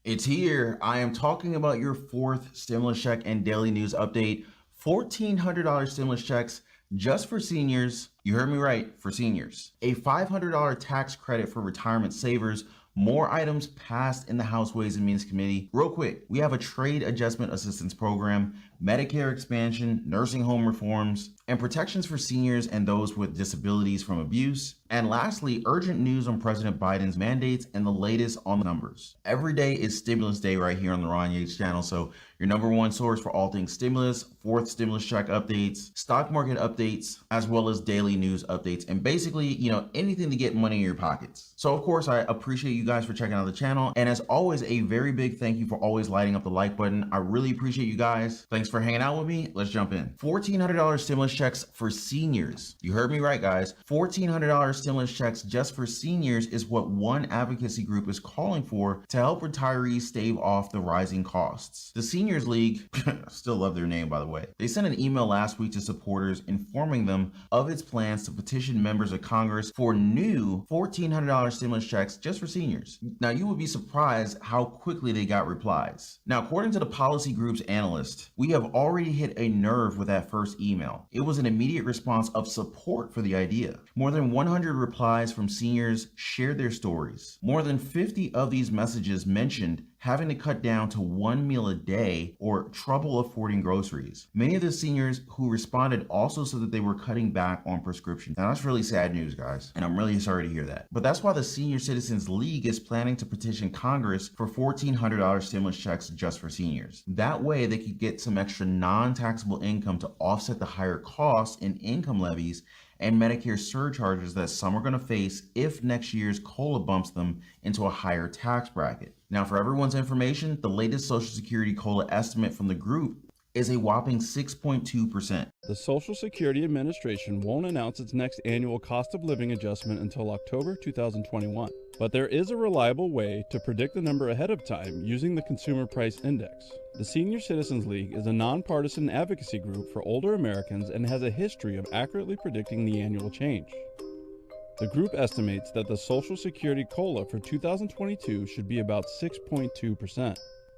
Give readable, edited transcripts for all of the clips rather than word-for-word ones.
It's here. I am talking about your fourth stimulus check and daily news update. $1,400 stimulus checks just for seniors. You heard me right, for seniors. A $500 tax credit for retirement savers. More items passed in the House Ways and Means Committee. Real quick, we have a trade adjustment assistance program, Medicare expansion, nursing home reforms, and protections for seniors and those with disabilities from abuse. And lastly, urgent news on President Biden's mandates and the latest on the numbers. Every day is Stimulus Day right here on the Ron Yates channel, so your number one source for all things stimulus, fourth stimulus check updates, stock market updates, as well as daily news updates, and basically, anything to get money in your pockets. So of course, I appreciate you guys for checking out the channel. And as always, a very big thank you for always lighting up the like button. I really appreciate you guys. Thanks for hanging out with me. Let's jump in. $1,400 stimulus checks for seniors. You heard me right, guys. $1,400 stimulus checks just for seniors is what one advocacy group is calling for to help retirees stave off the rising costs. The Seniors League, still love their name by the way, they sent an email last week to supporters informing them of its plans to petition members of Congress for new $1,400 stimulus checks just for seniors. Now, you would be surprised how quickly they got replies. Now, according to the policy group's analyst, we have already hit a nerve with that first email. It was an immediate response of support for the idea. More than 100 replies from seniors shared their stories. More than 50 of these messages mentioned having to cut down to one meal a day or trouble affording groceries. Many of the seniors who responded also said that they were cutting back on prescriptions. Now, that's really sad news, guys, and I'm really sorry to hear that. But that's why the Senior Citizens League is planning to petition Congress for $1,400 stimulus checks just for seniors. That way, they could get some extra non-taxable income to offset the higher costs in income levies and Medicare surcharges that some are going to face if next year's COLA bumps them into a higher tax bracket. Now, for everyone's information, the latest Social Security COLA estimate from the group is a whopping 6.2%. The Social Security Administration won't announce its next annual cost of living adjustment until October 2021. But there is a reliable way to predict the number ahead of time using the Consumer Price Index. The Senior Citizens League is a nonpartisan advocacy group for older Americans and has a history of accurately predicting the annual change. The group estimates that the Social Security COLA for 2022 should be about 6.2%.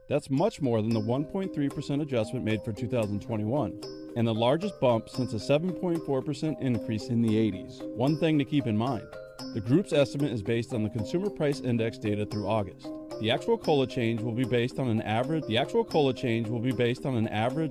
That's much more than the 1.3% adjustment made for 2021, and the largest bump since a 7.4% increase in the 80s. One thing to keep in mind, the group's estimate is based on the Consumer Price Index data through August. The actual COLA change will be based on an average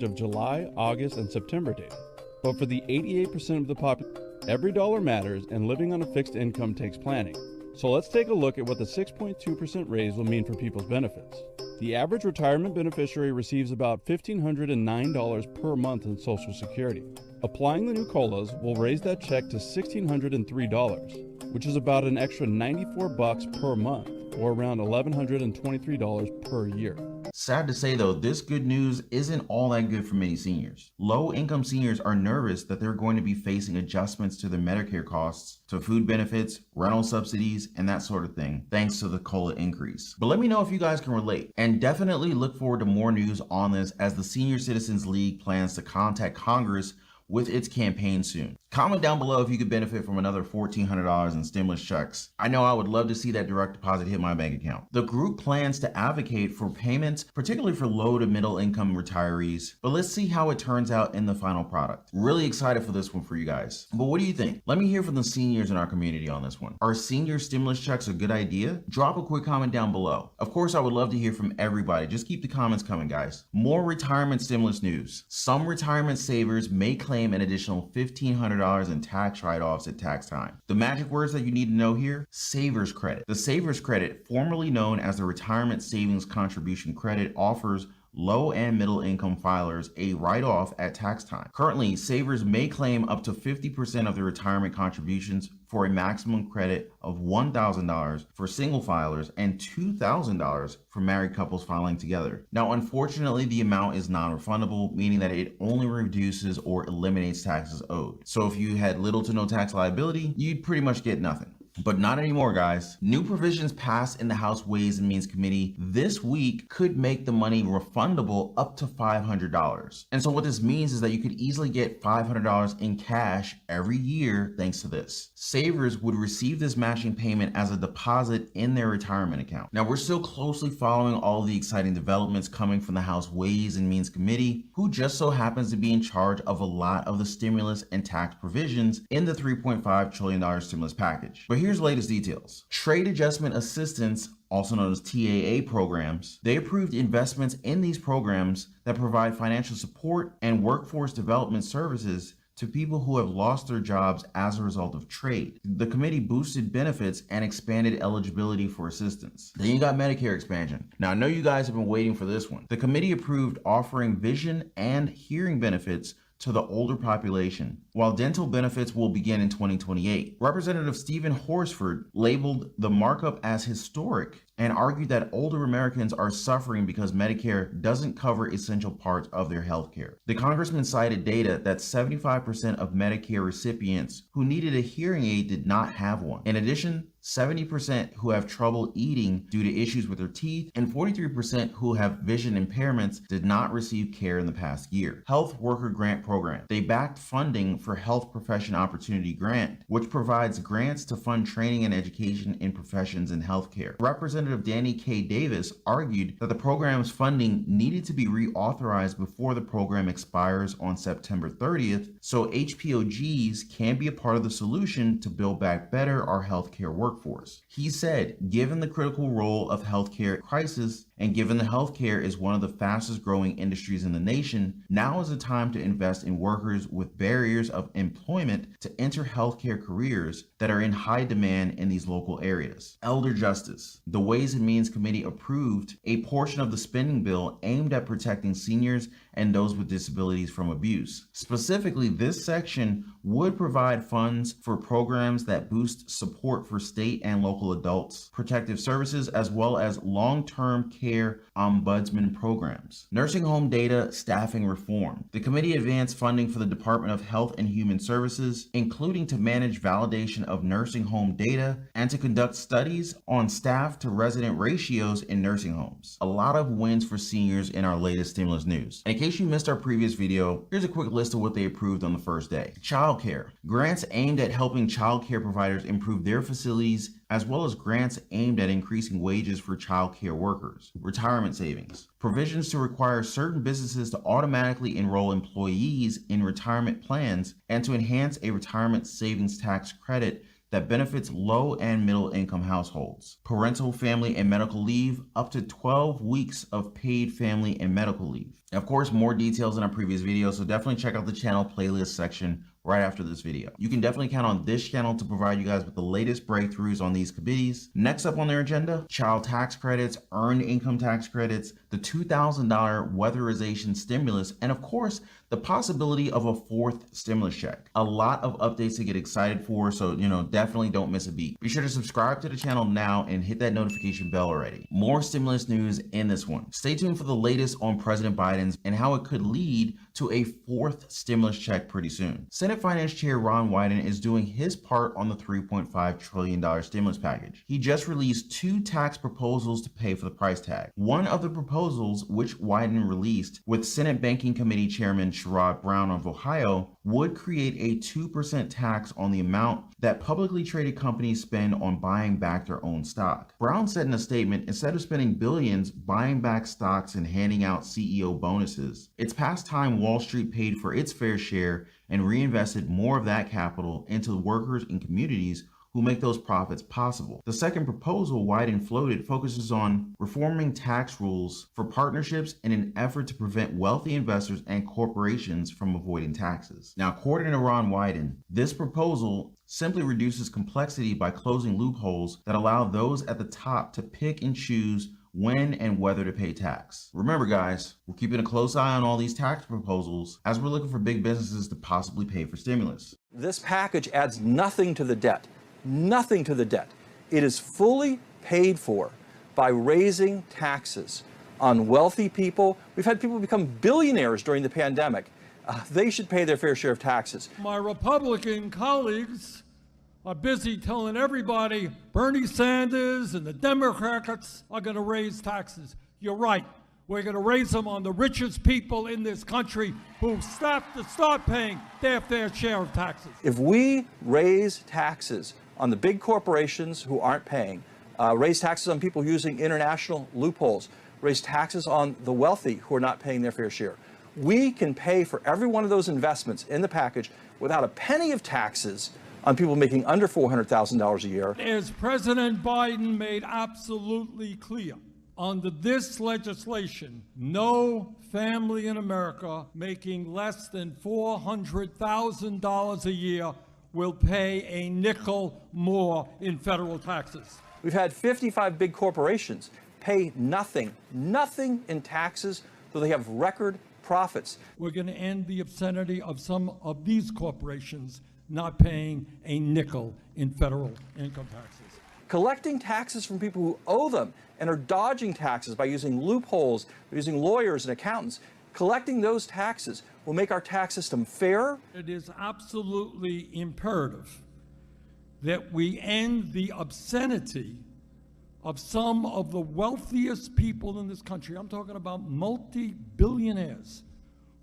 of July, August, and September data. But for the 88% of the population, every dollar matters and living on a fixed income takes planning. So let's take a look at what the 6.2% raise will mean for people's benefits. The average retirement beneficiary receives about $1,509 per month in Social Security. Applying the new COLAs will raise that check to $1,603, which is about an extra $94 per month, or around $1,123 per year. Sad to say though, this good news isn't all that good for many seniors. Low-income seniors are nervous that they're going to be facing adjustments to their Medicare costs, to food benefits, rental subsidies, and that sort of thing, thanks to the COLA increase. But let me know if you guys can relate, and definitely look forward to more news on this as the Senior Citizens League plans to contact Congress with its campaign soon. Comment down below if you could benefit from another $1,400 in stimulus checks. I know I would love to see that direct deposit hit my bank account. The group plans to advocate for payments, particularly for low to middle income retirees, but let's see how it turns out in the final product. Really excited for this one for you guys. But what do you think? Let me hear from the seniors in our community on this one. Are senior stimulus checks a good idea? Drop a quick comment down below. Of course, I would love to hear from everybody. Just keep the comments coming, guys. More retirement stimulus news. Some retirement savers may claim an additional $1,500 in tax write-offs at tax time. The magic words that you need to know here: Savers Credit. The Savers Credit, formerly known as the Retirement Savings Contribution Credit, offers low and middle income filers a write-off at tax time. Currently, savers may claim up to 50% of their retirement contributions for a maximum credit of $1,000 for single filers and $2,000 for married couples filing together. Now, unfortunately, the amount is non-refundable, meaning that it only reduces or eliminates taxes owed. So if you had little to no tax liability, you'd pretty much get nothing. But not anymore, guys. New provisions passed in the House Ways and Means Committee this week could make the money refundable up to $500. And so what this means is that you could easily get $500 in cash every year thanks to this. Savers would receive this matching payment as a deposit in their retirement account. Now, we're still closely following all the exciting developments coming from the House Ways and Means Committee, who just so happens to be in charge of a lot of the stimulus and tax provisions in the $3.5 trillion stimulus package. But here's the latest details. Trade Adjustment Assistance, also known as TAA programs, they approved investments in these programs that provide financial support and workforce development services to people who have lost their jobs as a result of trade. The committee boosted benefits and expanded eligibility for assistance. Then you got Medicare expansion. Now, I know you guys have been waiting for this one. The committee approved offering vision and hearing benefits to the older population, while dental benefits will begin in 2028. Representative Stephen Horsford labeled the markup as historic and argued that older Americans are suffering because Medicare doesn't cover essential parts of their health care. The congressman cited data that 75% of Medicare recipients who needed a hearing aid did not have one. In addition, 70% who have trouble eating due to issues with their teeth, and 43% who have vision impairments did not receive care in the past year. Health Worker Grant Program. They backed funding for Health Profession Opportunity Grant, which provides grants to fund training and education in professions in healthcare. Representative Danny K. Davis argued that the program's funding needed to be reauthorized before the program expires on September 30th, so HPOGs can be a part of the solution to build back better our healthcare workforce. He said, given the critical role of healthcare crisis and given the healthcare is one of the fastest growing industries in the nation, now is the time to invest in workers with barriers of employment to enter healthcare careers that are in high demand in these local areas. Elder Justice. The Ways and Means Committee approved a portion of the spending bill aimed at protecting seniors and those with disabilities from abuse. Specifically, this section would provide funds for programs that boost support for state and local adults, protective services, as well as long-term care ombudsman programs. Nursing home data staffing reform. The committee advanced funding for the Department of Health and Human Services, including to manage validation of nursing home data and to conduct studies on staff to resident ratios in nursing homes. A lot of wins for seniors in our latest stimulus news. And in case you missed our previous video, here's a quick list of what they approved on the first day. Childcare. Grants aimed at helping childcare providers improve their facilities, as well as grants aimed at increasing wages for childcare workers. Retirement savings. Provisions to require certain businesses to automatically enroll employees in retirement plans and to enhance a retirement savings tax credit that benefits low and middle income households. Parental, family, and medical leave, up to 12 weeks of paid family and medical leave. Of course, more details in our previous video, so definitely check out the channel playlist section right after this video. You can definitely count on this channel to provide you guys with the latest breakthroughs on these committees. Next up on their agenda, child tax credits, earned income tax credits, the $2,000 weatherization stimulus, and of course, the possibility of a fourth stimulus check. A lot of updates to get excited for, so definitely don't miss a beat. Be sure to subscribe to the channel now and hit that notification bell already. More stimulus news in this one. Stay tuned for the latest on President Biden's and how it could lead to a fourth stimulus check pretty soon. Senate Finance Chair Ron Wyden is doing his part on the $3.5 trillion stimulus package. He just released 2 tax proposals to pay for the price tag. One of the proposals, which Wyden released with Senate Banking Committee Chairman Sherrod Brown of Ohio, would create a 2% tax on the amount that publicly traded companies spend on buying back their own stock. Brown said in a statement, instead of spending billions buying back stocks and handing out CEO bonuses, it's past time Wall Street paid for its fair share and reinvested more of that capital into the workers and communities who make those profits possible. The second proposal Wyden floated focuses on reforming tax rules for partnerships in an effort to prevent wealthy investors and corporations from avoiding taxes. Now, according to Ron Wyden, this proposal simply reduces complexity by closing loopholes that allow those at the top to pick and choose when and whether to pay tax. Remember, guys, we're keeping a close eye on all these tax proposals as we're looking for big businesses to possibly pay for stimulus. This package adds nothing to the debt. Nothing to the debt. It is fully paid for by raising taxes on wealthy people. We've had people become billionaires during the pandemic. They should pay their fair share of taxes. My Republican colleagues are busy telling everybody Bernie Sanders and the Democrats are going to raise taxes. You're right. We're going to raise them on the richest people in this country who have to start paying their fair share of taxes. If we raise taxes on the big corporations who aren't paying, raise taxes on people using international loopholes, raise taxes on the wealthy who are not paying their fair share, we can pay for every one of those investments in the package without a penny of taxes on people making under $400,000 a year. As President Biden made absolutely clear, under this legislation, no family in America making less than $400,000 a year will pay a nickel more in federal taxes. We've had 55 big corporations pay nothing in taxes, though they have record profits. We're going to end the obscenity of some of these corporations not paying a nickel in federal income taxes. Collecting taxes from people who owe them and are dodging taxes by using loopholes, using lawyers and accountants. Collecting those taxes will make our tax system fairer. It is absolutely imperative that we end the obscenity of some of the wealthiest people in this country. I'm talking about multi-billionaires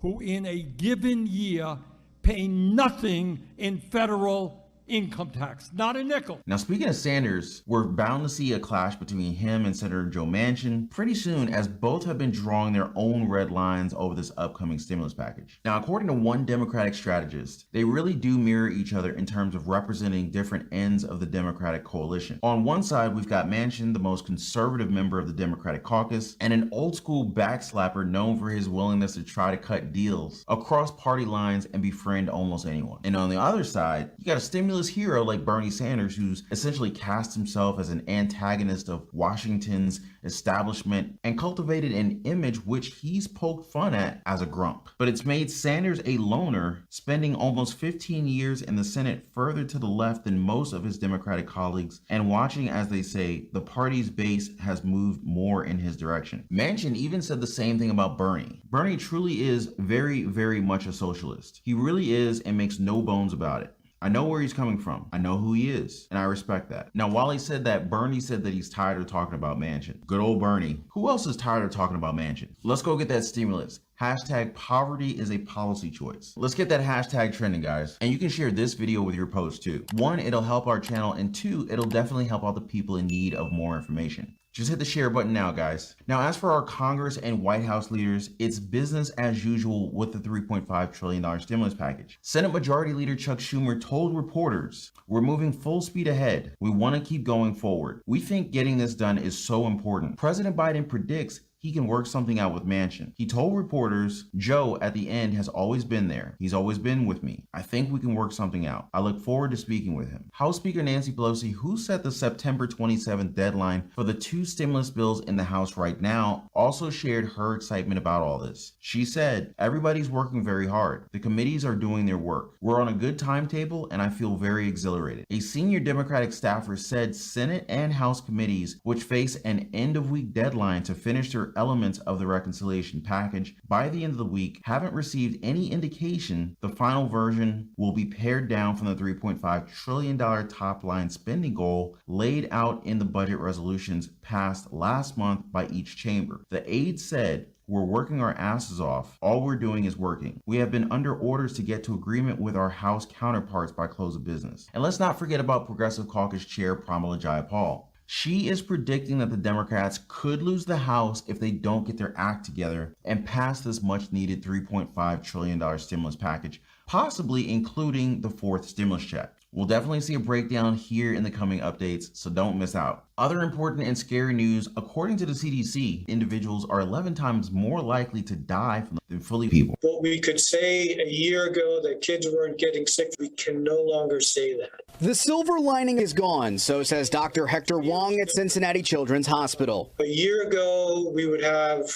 who in a given year pay nothing in federal income tax, not a nickel. Now, speaking of Sanders, we're bound to see a clash between him and Senator Joe Manchin pretty soon, as both have been drawing their own red lines over this upcoming stimulus package. Now, according to one Democratic strategist, they really do mirror each other in terms of representing different ends of the Democratic coalition. On one side, we've got Manchin, the most conservative member of the Democratic caucus, and an old school backslapper known for his willingness to try to cut deals across party lines and befriend almost anyone. And on the other side, you got a stimulus hero like Bernie Sanders, who's essentially cast himself as an antagonist of Washington's establishment and cultivated an image which he's poked fun at as a grump. But it's made Sanders a loner, spending almost 15 years in the Senate further to the left than most of his Democratic colleagues, and watching as they say the party's base has moved more in his direction. Manchin even said the same thing about Bernie. Bernie truly is very, very much a socialist. He really is, and makes no bones about it. I know where he's coming from. I know who he is, and I respect that. Now, while he said that, Bernie said that he's tired of talking about Manchin. Good old Bernie. Who else is tired of talking about Manchin? Let's go get that stimulus. Hashtag poverty is a policy choice. Let's get that hashtag trending, guys. And you can share this video with your post too. One, it'll help our channel, and two, it'll definitely help all the people in need of more information. Just hit the share button now, guys. Now, as for our Congress and White House leaders, it's business as usual with the $3.5 trillion stimulus package. Senate Majority Leader Chuck Schumer told reporters, "We're moving full speed ahead. We want to keep going forward. We think getting this done is so important." President Biden predicts he can work something out with Manchin. He told reporters, "Joe at the end has always been there. He's always been with me. I think we can work something out. I look forward to speaking with him." House Speaker Nancy Pelosi, who set the September 27th deadline for the two stimulus bills in the House right now, also shared her excitement about all this. She said, "Everybody's working very hard. The committees are doing their work. We're on a good timetable, and I feel very exhilarated." A senior Democratic staffer said Senate and House committees, which face an end-of-week deadline to finish their elements of the reconciliation package by the end of the week, haven't received any indication the final version will be pared down from the $3.5 trillion top-line spending goal laid out in the budget resolutions passed last month by each chamber. The aide said, "We're working our asses off. All we're doing is working. We have been under orders to get to agreement with our House counterparts by close of business." And let's not forget about Progressive Caucus Chair Pramila Jayapal. She is predicting that the Democrats could lose the House if they don't get their act together and pass this much needed $3.5 trillion stimulus package, possibly including the fourth stimulus check. We'll definitely see a breakdown here in the coming updates, so don't miss out. Other important and scary news, according to the CDC, individuals are 11 times more likely to die than fully people. What we could say a year ago that kids weren't getting sick, we can no longer say that. The silver lining is gone, so says Dr. Hector Wong at Cincinnati Children's Hospital. A year ago, we would have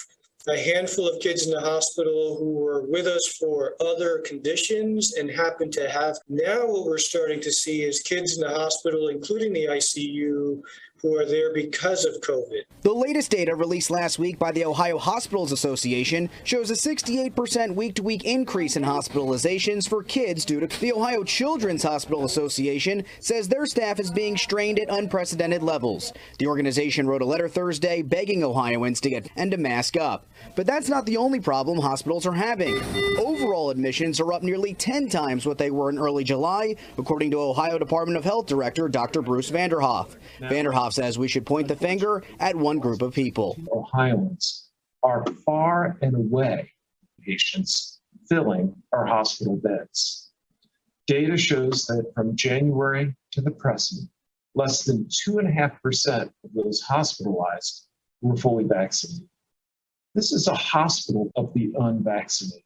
a handful of kids in the hospital who were with us for other conditions and happened to have. Now what we're starting to see is kids in the hospital, including the ICU, who are there because of COVID. The latest data released last week by the Ohio Hospitals Association shows a 68% week-to-week increase in hospitalizations for kids due to the Ohio Children's Hospital Association says their staff is being strained at unprecedented levels. The organization wrote a letter Thursday begging Ohioans to get and to mask up. But that's not the only problem hospitals are having. Overall admissions are up nearly 10 times what they were in early July, according to Ohio Department of Health Director Dr. Bruce Vanderhoff. Vanderhoff says we should point the finger at one group of people. Ohioans are far and away patients filling our hospital beds. Data shows that from January to the present, less than 2.5% of those hospitalized were fully vaccinated. This is a hospital of the unvaccinated.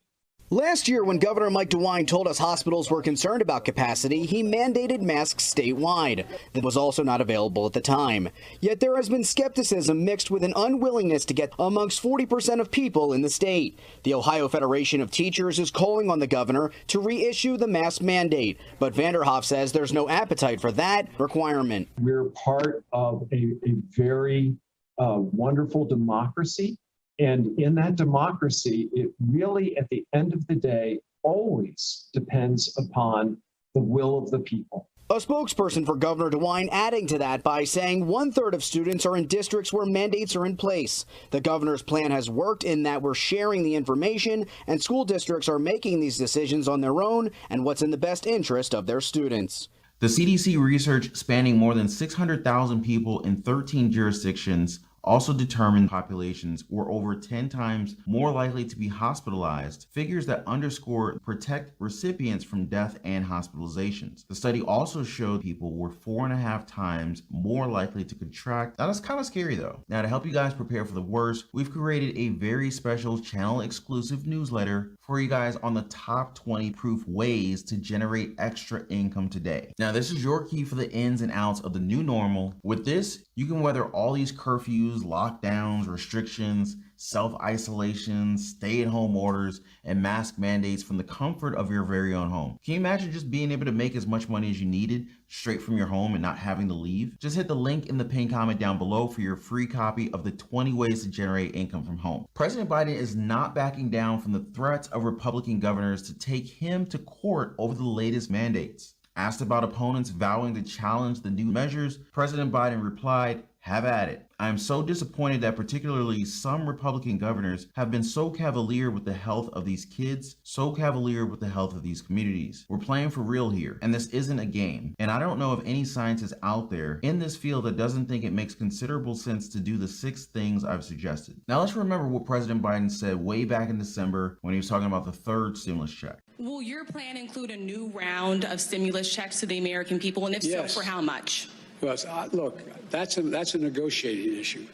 Last year, when Governor Mike DeWine told us hospitals were concerned about capacity, he mandated masks statewide. That was also not available at the time. Yet there has been skepticism mixed with an unwillingness to get amongst 40% of people in the state. The Ohio Federation of Teachers is calling on the governor to reissue the mask mandate, but Vanderhoff says there's no appetite for that requirement. We're part of a very wonderful democracy. And in that democracy, it really, at the end of the day, always depends upon the will of the people. A spokesperson for Governor DeWine adding to that by saying 1/3 of students are in districts where mandates are in place. The governor's plan has worked in that we're sharing the information and school districts are making these decisions on their own and what's in the best interest of their students. The CDC research spanning more than 600,000 people in 13 jurisdictions also determined populations were over 10 times more likely to be hospitalized, figures that underscore protect recipients from death and hospitalizations. The study also showed people were 4.5 times more likely to contract. Now that's kind of scary though. Now to help you guys prepare for the worst, we've created a very special channel exclusive newsletter for you guys on the top 20 proof ways to generate extra income today. Now this is your key for the ins and outs of the new normal. With this, you can weather all these curfews, lockdowns, restrictions, self-isolation, stay-at-home orders, and mask mandates from the comfort of your very own home. Can you imagine just being able to make as much money as you needed straight from your home and not having to leave? Just hit the link in the pinned comment down below for your free copy of the 20 ways to generate income from home. President Biden is not backing down from the threats of Republican governors to take him to court over the latest mandates. Asked about opponents vowing to challenge the new measures, President Biden replied, "Have at it. I am so disappointed that particularly some Republican governors have been so cavalier with the health of these kids, so cavalier with the health of these communities. We're playing for real here, and this isn't a game. And I don't know of any scientist out there in this field that doesn't think it makes considerable sense to do the 6 things I've suggested." Now let's remember what President Biden said way back in December when he was talking about the 3rd stimulus check. Will your plan include a new round of stimulus checks to the American people? And if Yes. so, for how much? Well, look, that's a negotiating issue,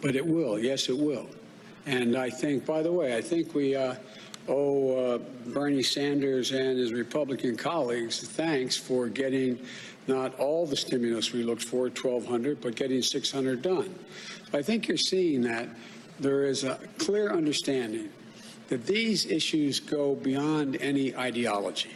but it will. Yes, it will. And I think, by the way, I think we owe Bernie Sanders and his Republican colleagues thanks for getting not all the stimulus we looked for, 1,200, but getting 600 done. I think you're seeing that there is a clear understanding that these issues go beyond any ideology.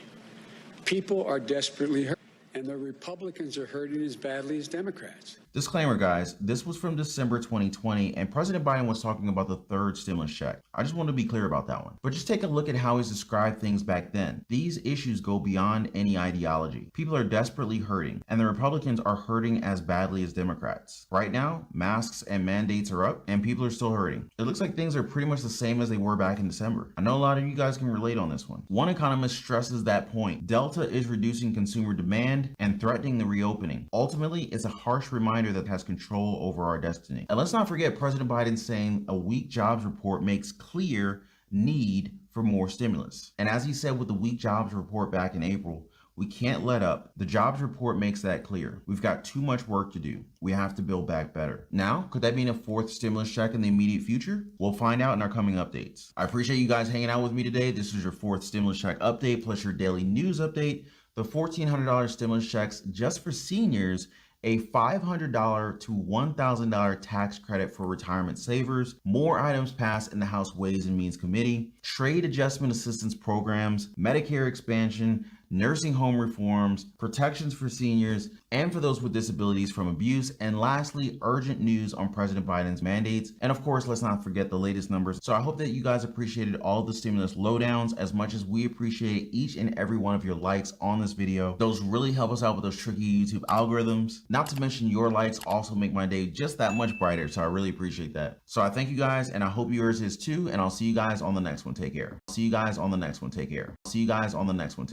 People are desperately hurt. And the Republicans are hurting as badly as Democrats. Disclaimer, guys, this was from December 2020, and President Biden was talking about the 3rd stimulus check. I just want to be clear about that one. But just take a look at how he's described things back then. These issues go beyond any ideology. People are desperately hurting, and the Republicans are hurting as badly as Democrats. Right now, masks and mandates are up, and people are still hurting. It looks like things are pretty much the same as they were back in December. I know a lot of you guys can relate on this one. One economist stresses that point. Delta is reducing consumer demand and threatening the reopening. Ultimately, it's a harsh reminder that has control over our destiny. And let's not forget President Biden saying a weak jobs report makes clear need for more stimulus. And as he said with the weak jobs report back in April, we can't let up. The jobs report makes that clear. We've got too much work to do. We have to build back better. Now, could that mean a 4th stimulus check in the immediate future? We'll find out in our coming updates. I appreciate you guys hanging out with me today. This is your 4th stimulus check update plus your daily news update. The $1,400 stimulus checks just for seniors, a $500 to $1,000 tax credit for retirement savers, more items passed in the House Ways and Means Committee, trade adjustment assistance programs, Medicare expansion, nursing home reforms, protections for seniors, and for those with disabilities from abuse, and lastly, urgent news on President Biden's mandates. And of course, let's not forget the latest numbers. So I hope that you guys appreciated all the stimulus lowdowns as much as we appreciate each and every one of your likes on this video. Those really help us out with those tricky YouTube algorithms. Not to mention your likes also make my day just that much brighter, so I really appreciate that. So I thank you guys, and I hope yours is too, and I'll see you guys on the next one. Take care. See you guys on the next one. Take care. See you guys on the next one.